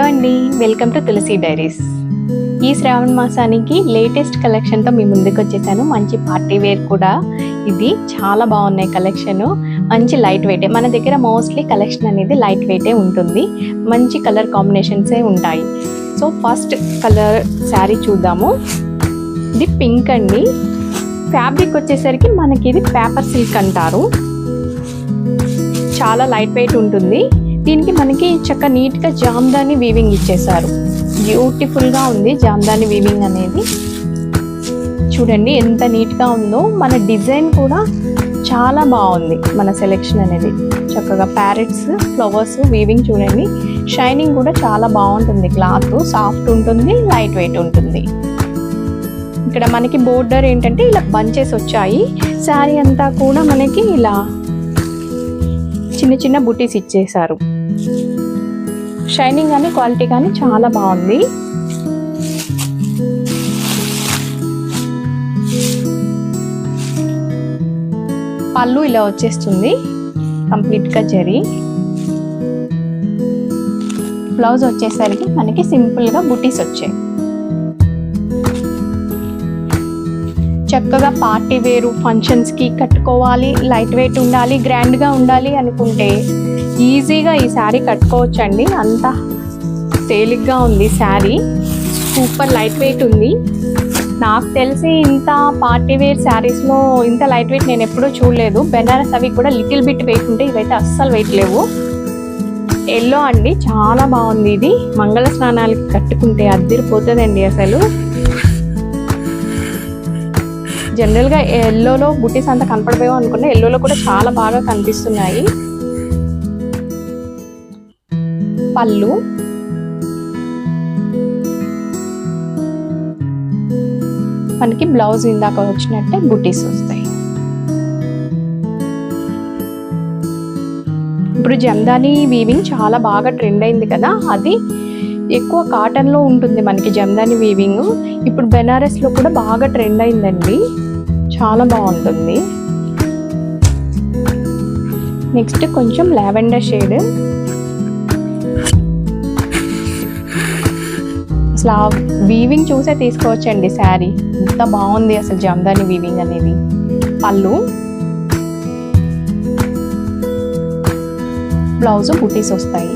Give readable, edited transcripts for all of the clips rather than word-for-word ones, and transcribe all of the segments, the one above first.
Hello అండి, welcome to Tulasi diaries. ఈ శ్రావణ మాసానికి లేటెస్ట్ కలెక్షన్తో మీ ముందుకు వచ్చేసాను. మంచి పార్టీ వేర్ కూడా ఇది చాలా బాగున్నాయి కలెక్షన్. మంచి లైట్ వెయిటే, మన దగ్గర మోస్ట్లీ కలెక్షన్ అనేది లైట్ వెయిటే ఉంటుంది. మంచి కలర్ కాంబినేషన్సే ఉంటాయి. సో ఫస్ట్ కలర్ శారీ చూద్దాము. ఇది పింక్ అండి. ఫ్యాబ్రిక్ వచ్చేసరికి మనకి ఇది పేపర్ సిల్క్ అంటారు. చాలా లైట్ వెయిట్ ఉంటుంది. దీనికి మనకి చక్క నీట్గా జామ్దాని వీవింగ్ ఇచ్చేసారు. బ్యూటిఫుల్గా ఉంది జామ్దాని వీవింగ్ అనేది. చూడండి ఎంత నీట్గా ఉందో. మన డిజైన్ కూడా చాలా బాగుంది. మన సెలెక్షన్ అనేది చక్కగా ప్యారెట్స్, ఫ్లవర్స్ వీవింగ్ చూడండి. షైనింగ్ కూడా చాలా బాగుంటుంది. క్లాత్ సాఫ్ట్ ఉంటుంది, లైట్ వెయిట్ ఉంటుంది. ఇక్కడ మనకి బోర్డర్ ఏంటంటే ఇలా బంచెస్ వచ్చాయి. శారీ అంతా కూడా మనకి ఇలా చిన్న చిన్న బుటీస్ ఇచ్చేసారు. షైనింగ్ కానీ క్వాలిటీ కానీ చాలా బాగుంది. పళ్ళు ఇలా వచ్చేస్తుంది కంప్లీట్గా జరీ. బ్లౌజ్ వచ్చేసరికి మనకి సింపుల్గా బుటీస్ వచ్చాయి. చక్కగా పార్టీ వేరు ఫంక్షన్స్కి కట్టుకోవాలి, లైట్ వెయిట్ ఉండాలి, గ్రాండ్గా ఉండాలి అనుకుంటే ఈజీగా ఈ శారీ కట్టుకోవచ్చండి. అంత తేలిగ్గా ఉంది శారీ. సూపర్ లైట్ వెయిట్ ఉంది. నాకు తెలిసి ఇంత పార్టీ వేర్ శారీస్లో ఇంత లైట్ వెయిట్ నేను ఎప్పుడూ చూడలేదు. బెనారస్ అవి కూడా లిటిల్ బిట్ వెయిట్ ఉంటాయి, ఇవైతే అస్సలు వెయిట్ లేవు. ఎల్లో అండి, చాలా బాగుంది. ఇది మంగళ స్నానాలకి కట్టుకుంటే అద్దిరిపోతుందండి అసలు. జనరల్గా ఎల్లోలో బుటీస్ అంతా కనపడపోయావు అనుకున్నా, ఎల్లోలో కూడా చాలా బాగా కనిపిస్తున్నాయి. పళ్ళు మనకి బ్లౌజ్ ఇందాక వచ్చినట్టే బుటీస్ వస్తాయి. ఇప్పుడు జమ్దాని వీవింగ్ చాలా బాగా ట్రెండ్ అయింది కదా, అది ఎక్కువ కాటన్లో ఉంటుంది మనకి జమ్దాని వీవింగ్. ఇప్పుడు బెనారస్లో కూడా బాగా ట్రెండ్ అయిందండి, చాలా బాగుంటుంది. నెక్స్ట్ కొంచెం లావెండర్ షేడ్. అసలు ఆ వీవింగ్ చూసే తీసుకోవచ్చండి శారీ. ఎంత బాగుంది అసలు జమ్దాని వీవింగ్ అనేది. పళ్ళు, బ్లౌజ్ బుటీస్ వస్తాయి.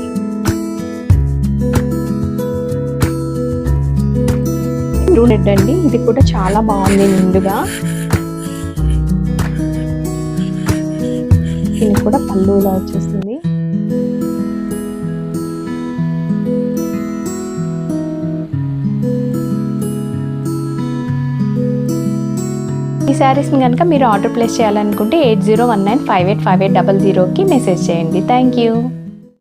రెడ్ అండి, ఇది కూడా చాలా బాగుంది నిండుగా. దీనికి కూడా పళ్ళు ఇలా వచ్చేస్తుంది. ఈ శారీస్ని కనుక మీరు ఆర్డర్ ప్లేస్ చేయాలనుకుంటే 8019585800కి మెసేజ్ చేయండి. Thank you.